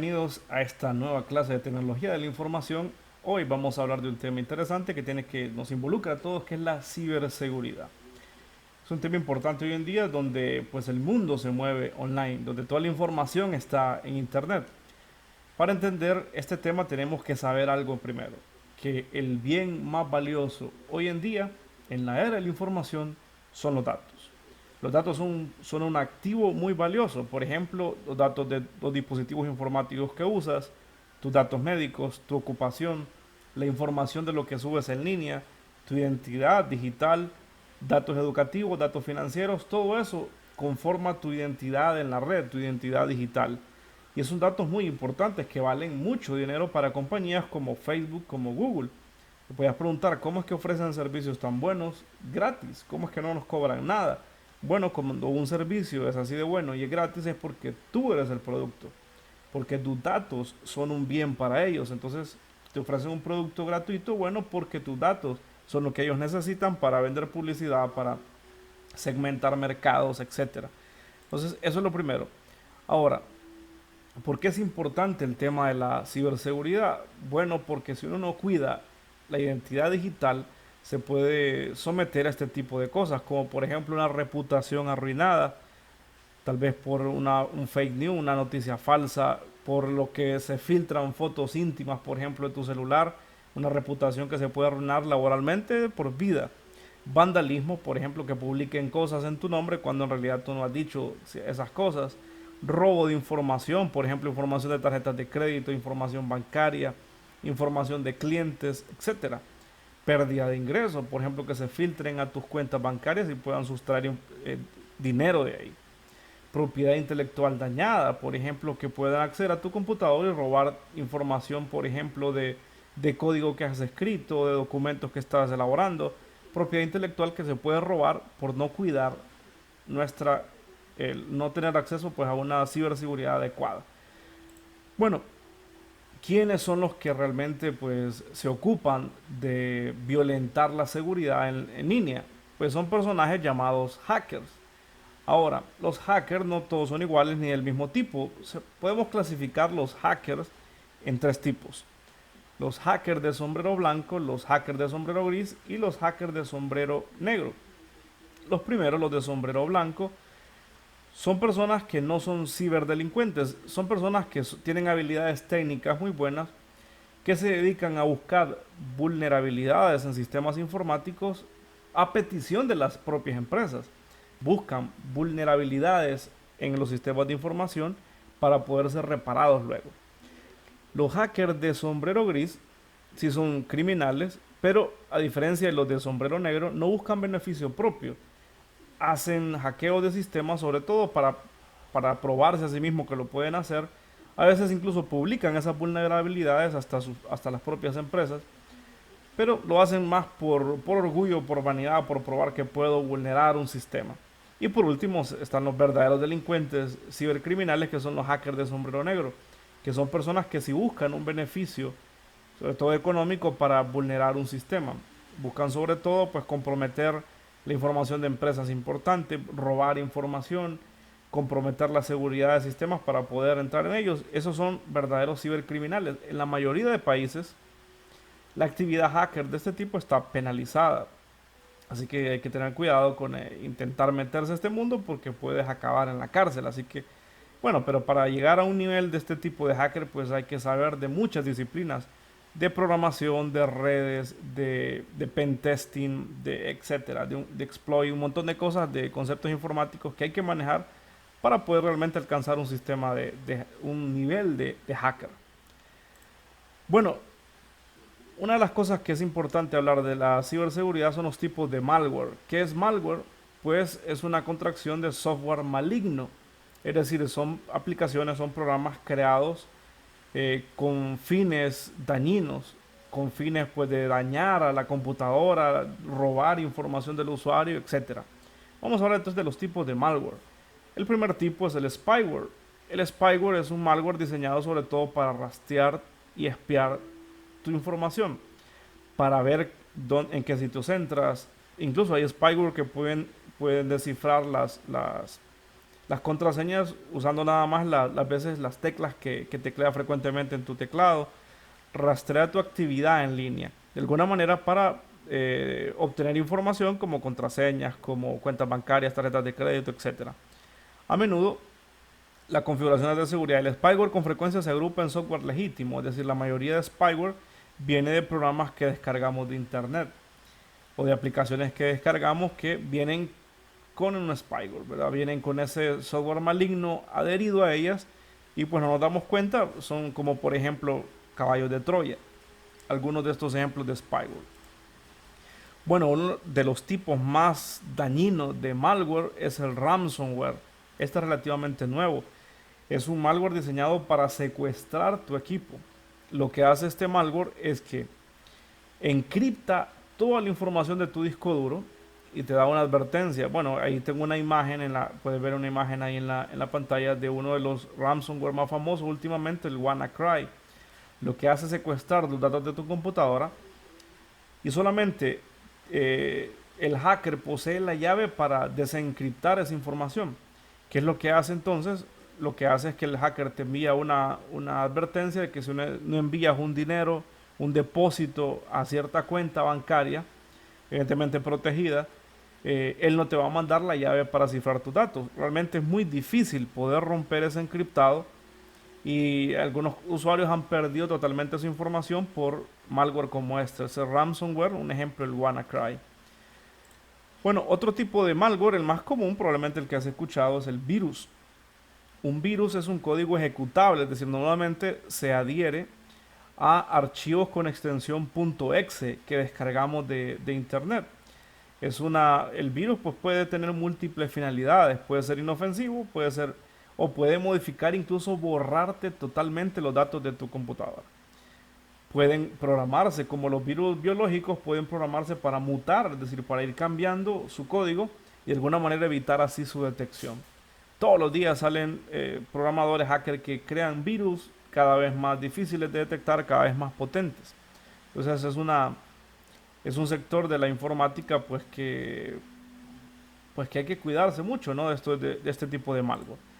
bienvenidos a esta nueva clase de tecnología de la información. Hoy vamos a hablar de un tema interesante que nos involucra a todos, que es la ciberseguridad. Es un tema importante hoy en día donde pues el mundo se mueve online, donde toda la información está en internet. Para entender este tema tenemos que saber algo primero, que el bien más valioso hoy en día en la era de la información son los datos. Los datos son un activo muy valioso. Por ejemplo, los datos de los dispositivos informáticos que usas, tus datos médicos, tu ocupación, la información de lo que subes en línea, tu identidad digital, datos educativos, datos financieros, todo eso conforma tu identidad en la red, tu identidad digital. Y son datos muy importantes que valen mucho dinero para compañías como Facebook, como Google. Te puedes preguntar cómo es que ofrecen servicios tan buenos gratis, cómo es que no nos cobran nada. Bueno, cuando un servicio es así de bueno y es gratis es porque tú eres el producto, porque tus datos son un bien para ellos. Entonces te ofrecen un producto gratuito, bueno, porque tus datos son lo que ellos necesitan para vender publicidad, para segmentar mercados, etcétera. Entonces eso es lo primero. Ahora, ¿por qué es importante el tema de la ciberseguridad? Bueno, porque si uno no cuida la identidad digital, se puede someter a este tipo de cosas, como por ejemplo una reputación arruinada, tal vez por un fake news, una noticia falsa, por lo que se filtran fotos íntimas, por ejemplo, de tu celular, una reputación que se puede arruinar laboralmente por vida. Vandalismo, por ejemplo, que publiquen cosas en tu nombre cuando en realidad tú no has dicho esas cosas. Robo de información, por ejemplo, información de tarjetas de crédito, información bancaria, información de clientes, etcétera. Pérdida de ingresos, por ejemplo, que se filtren a tus cuentas bancarias y puedan sustraer dinero de ahí. Propiedad intelectual dañada, por ejemplo, que puedan acceder a tu computador y robar información, por ejemplo, de código que has escrito, de documentos que estás elaborando. Propiedad intelectual que se puede robar por no cuidar nuestra, el no tener acceso pues a una ciberseguridad adecuada. Bueno, ¿quiénes son los que realmente pues se ocupan de violentar la seguridad en línea? Pues son personajes llamados hackers. Ahora, los hackers no todos son iguales ni del mismo tipo. Podemos clasificar los hackers en tres tipos. Los hackers de sombrero blanco, los hackers de sombrero gris y los hackers de sombrero negro. Los primeros, los de sombrero blanco, son personas que no son ciberdelincuentes, son personas que tienen habilidades técnicas muy buenas, que se dedican a buscar vulnerabilidades en sistemas informáticos a petición de las propias empresas. Buscan vulnerabilidades en los sistemas de información para poder ser reparados luego. Los hackers de sombrero gris sí son criminales, pero a diferencia de los de sombrero negro, no buscan beneficio propio. Hacen hackeos de sistemas, sobre todo para probarse a sí mismos que lo pueden hacer. A veces incluso publican esas vulnerabilidades hasta las propias empresas, pero lo hacen más por orgullo, por vanidad, por probar que puedo vulnerar un sistema. Y por último están los verdaderos delincuentes cibercriminales, que son los hackers de sombrero negro, que son personas que si buscan un beneficio, sobre todo económico, para vulnerar un sistema. Buscan sobre todo pues comprometer la información de empresas importantes, robar información, comprometer la seguridad de sistemas para poder entrar en ellos. Esos son verdaderos cibercriminales. En la mayoría de países, la actividad hacker de este tipo está penalizada. Así que hay que tener cuidado con intentar meterse a este mundo porque puedes acabar en la cárcel. Así que, bueno, pero para llegar a un nivel de este tipo de hacker, pues hay que saber de muchas disciplinas, de programación, de redes, de pen testing, de etcétera, de exploit, un montón de cosas, de conceptos informáticos que hay que manejar para poder realmente alcanzar un sistema de un nivel de hacker. Bueno, una de las cosas que es importante hablar de la ciberseguridad son los tipos de malware. ¿Qué es malware? Pues es una contracción de software maligno. Es decir, son aplicaciones, son programas creados con fines dañinos, con fines pues de dañar a la computadora, robar información del usuario, etcétera. Vamos a hablar entonces de los tipos de malware. El primer tipo es el spyware. El spyware es un malware diseñado sobre todo para rastrear y espiar tu información, para ver en qué sitios entras. Incluso hay spyware que pueden descifrar las Las contraseñas usando nada más las veces las teclas que teclea frecuentemente en tu teclado. Rastrea tu actividad en línea de alguna manera para obtener información como contraseñas, como cuentas bancarias, tarjetas de crédito, etcétera. A menudo las configuraciones de seguridad. El spyware con frecuencia se agrupa en software legítimo, es decir, la mayoría de spyware viene de programas que descargamos de internet o de aplicaciones que descargamos que vienen con un spyware, ¿verdad? Vienen con ese software maligno adherido a ellas y pues no nos damos cuenta, son como por ejemplo caballos de Troya, algunos de estos ejemplos de spyware. Bueno, uno de los tipos más dañinos de malware es el ransomware. Este es relativamente nuevo. Es un malware diseñado para secuestrar tu equipo. Lo que hace este malware es que encripta toda la información de tu disco duro y te da una advertencia. Bueno, ahí tengo una imagen, puedes ver una imagen ahí en la pantalla de uno de los ransomware más famosos últimamente, el WannaCry. Lo que hace es secuestrar los datos de tu computadora y solamente el hacker posee la llave para desencriptar esa información. ¿Qué es lo que hace entonces? Lo que hace es que el hacker te envía una advertencia de que si no envías un dinero, un depósito a cierta cuenta bancaria, evidentemente protegida, él no te va a mandar la llave para cifrar tus datos. Realmente es muy difícil poder romper ese encriptado y algunos usuarios han perdido totalmente su información por malware como este. Ese ransomware, un ejemplo, el WannaCry. Bueno, otro tipo de malware, el más común, probablemente el que has escuchado, es el virus. Un virus es un código ejecutable, es decir, normalmente se adhiere a archivos con extensión .exe que descargamos de internet. El virus pues, puede tener múltiples finalidades, puede ser inofensivo, puede ser o puede modificar, incluso borrarte totalmente los datos de tu computadora. Pueden programarse, como los virus biológicos, pueden programarse para mutar, es decir, para ir cambiando su código y de alguna manera evitar así su detección. Todos los días salen programadores hackers que crean virus cada vez más difíciles de detectar, cada vez más potentes. Entonces es un sector de la informática pues que hay que cuidarse mucho, ¿no? De este tipo de malware.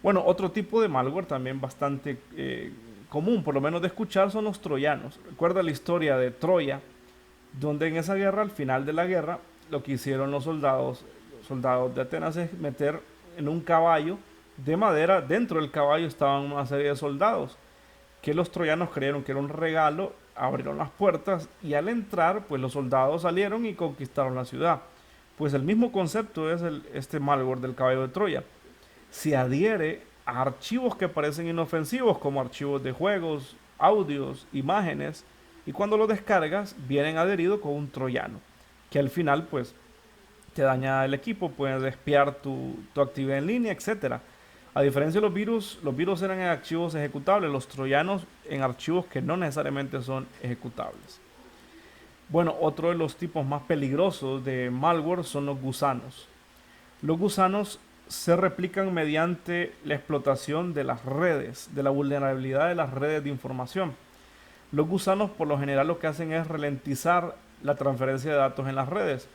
Bueno, otro tipo de malware también bastante común, por lo menos de escuchar, son los troyanos. Recuerda la historia de Troya, donde en esa guerra, al final de la guerra, lo que hicieron los soldados de Atenas es meter en un caballo de madera, dentro del caballo estaban una serie de soldados, que los troyanos creyeron que era un regalo, abrieron las puertas y al entrar, pues los soldados salieron y conquistaron la ciudad. Pues el mismo concepto es este malware del caballo de Troya. Se adhiere a archivos que parecen inofensivos como archivos de juegos, audios, imágenes y cuando los descargas vienen adheridos con un troyano que al final pues te daña el equipo, puedes espiar tu actividad en línea, etcétera. A diferencia de los virus eran en archivos ejecutables, los troyanos en archivos que no necesariamente son ejecutables. Bueno, otro de los tipos más peligrosos de malware son los gusanos. Los gusanos se replican mediante la explotación de las redes, de la vulnerabilidad de las redes de información. Los gusanos por lo general lo que hacen es ralentizar la transferencia de datos en las redes.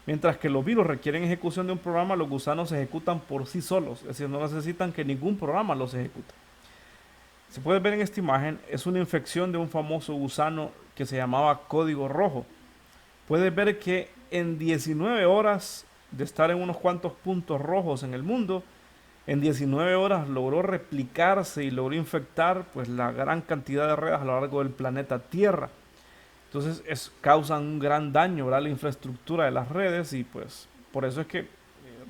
Mientras que los virus requieren ejecución de un programa, los gusanos se ejecutan por sí solos, es decir, no necesitan que ningún programa los ejecute. Se puede ver en esta imagen, es una infección de un famoso gusano que se llamaba código rojo. Puedes ver que en 19 horas de estar en unos cuantos puntos rojos en el mundo, en 19 horas logró replicarse y logró infectar pues la gran cantidad de redes a lo largo del planeta Tierra. Entonces causan un gran daño, ¿verdad?, a la infraestructura de las redes y pues por eso es que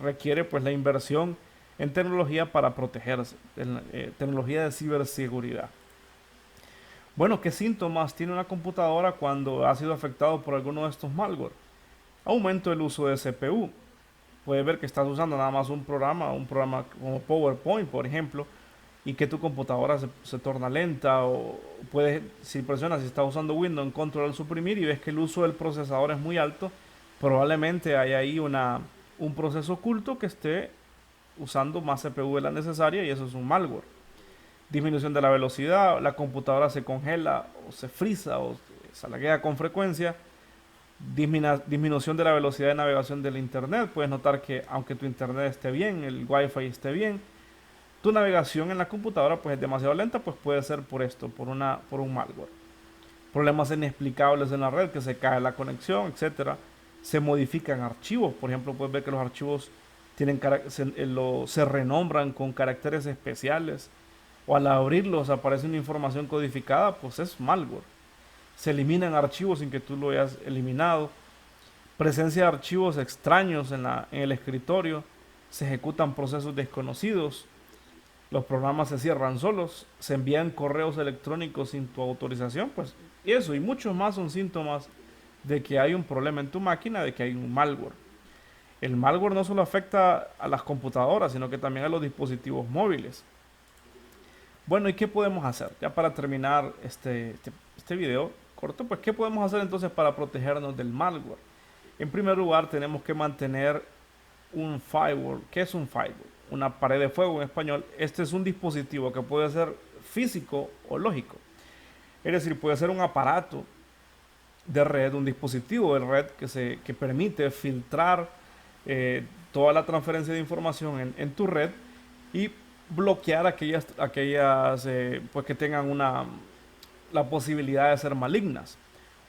requiere pues la inversión en tecnología para protegerse, tecnología de ciberseguridad. Bueno, ¿qué síntomas tiene una computadora cuando ha sido afectado por alguno de estos malware? Aumento del uso de CPU. Puedes ver que estás usando nada más un programa como PowerPoint, por ejemplo, y que tu computadora se torna lenta o puedes, si presionas, si estás usando Windows en control al suprimir y ves que el uso del procesador es muy alto, probablemente hay ahí un proceso oculto que esté usando más CPU de la necesaria y eso es un malware. Disminución de la velocidad, la computadora se congela o se frisa o se laguea con frecuencia. Disminución de la velocidad de navegación del internet. Puedes notar que aunque tu internet esté bien, el wifi esté bien, tu navegación en la computadora pues es demasiado lenta, pues puede ser por esto, por un malware. Problemas inexplicables en la red, que se cae la conexión, etcétera. Se modifican archivos, por ejemplo, puedes ver que los archivos se renombran con caracteres especiales, o al abrirlos aparece una información codificada, pues es malware. Se eliminan archivos sin que tú lo hayas eliminado. Presencia de archivos extraños en el escritorio. Se ejecutan procesos desconocidos. Los programas se cierran solos. Se envían correos electrónicos sin tu autorización. Pues y eso y muchos más son síntomas de que hay un problema en tu máquina, de que hay un malware. El malware no solo afecta a las computadoras, sino que también a los dispositivos móviles. Bueno, ¿y qué podemos hacer? Ya para terminar este video corto, pues ¿qué podemos hacer entonces para protegernos del malware? En primer lugar, tenemos que mantener un firewall. ¿Qué es un firewall? Una pared de fuego en español. Este es un dispositivo que puede ser físico o lógico. Es decir, puede ser un aparato de red, un dispositivo de red que permite filtrar toda la transferencia de información en tu red y bloquear aquellas pues que tengan la posibilidad de ser malignas.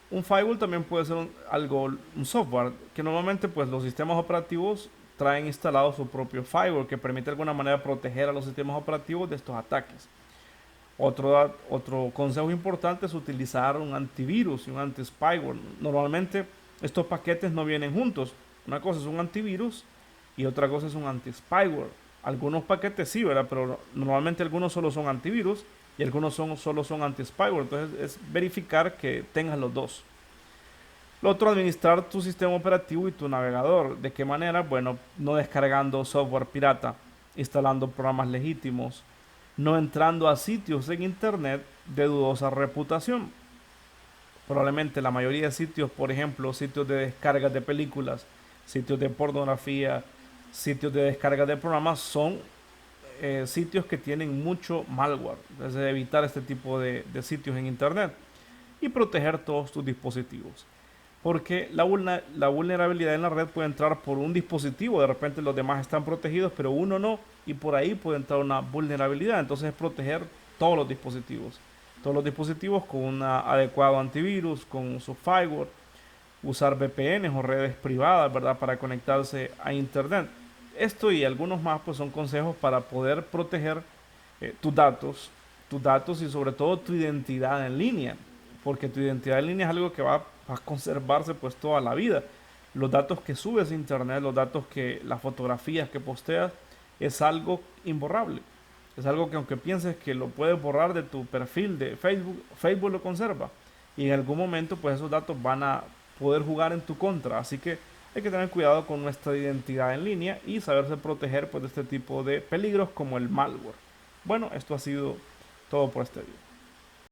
Un firewall también puede ser un software que normalmente pues los sistemas operativos traen instalado su propio firewall que permite de alguna manera proteger a los sistemas operativos de estos ataques. Otro consejo importante es utilizar un antivirus y un anti-spyware. Normalmente estos paquetes no vienen juntos. Una cosa es un antivirus y otra cosa es un anti-spyware. Algunos paquetes sí, ¿verdad? Pero normalmente algunos solo son antivirus y algunos solo son anti-spyware. Entonces es verificar que tengas los dos. Lo otro, administrar tu sistema operativo y tu navegador. ¿De qué manera? Bueno, no descargando software pirata, instalando programas legítimos, no entrando a sitios en internet de dudosa reputación. Probablemente la mayoría de sitios, por ejemplo, sitios de descargas de películas, sitios de pornografía, sitios de descargas de programas, son sitios que tienen mucho malware. Es de evitar este tipo de sitios en internet y proteger todos tus dispositivos. Porque la vulnerabilidad en la red puede entrar por un dispositivo, de repente los demás están protegidos, pero uno no, y por ahí puede entrar una vulnerabilidad. Entonces es proteger todos los dispositivos con un adecuado antivirus, con su firewall, usar VPNs o redes privadas, ¿verdad? Para conectarse a internet. Esto y algunos más pues son consejos para poder proteger tus datos y sobre todo tu identidad en línea, porque tu identidad en línea es algo que va a conservarse pues toda la vida. Los datos que subes a internet, las fotografías que posteas, es algo imborrable. Es algo que aunque pienses que lo puedes borrar de tu perfil de Facebook, Facebook lo conserva. Y en algún momento pues esos datos van a poder jugar en tu contra. Así que hay que tener cuidado con nuestra identidad en línea y saberse proteger pues, de este tipo de peligros como el malware. Bueno, esto ha sido todo por este video.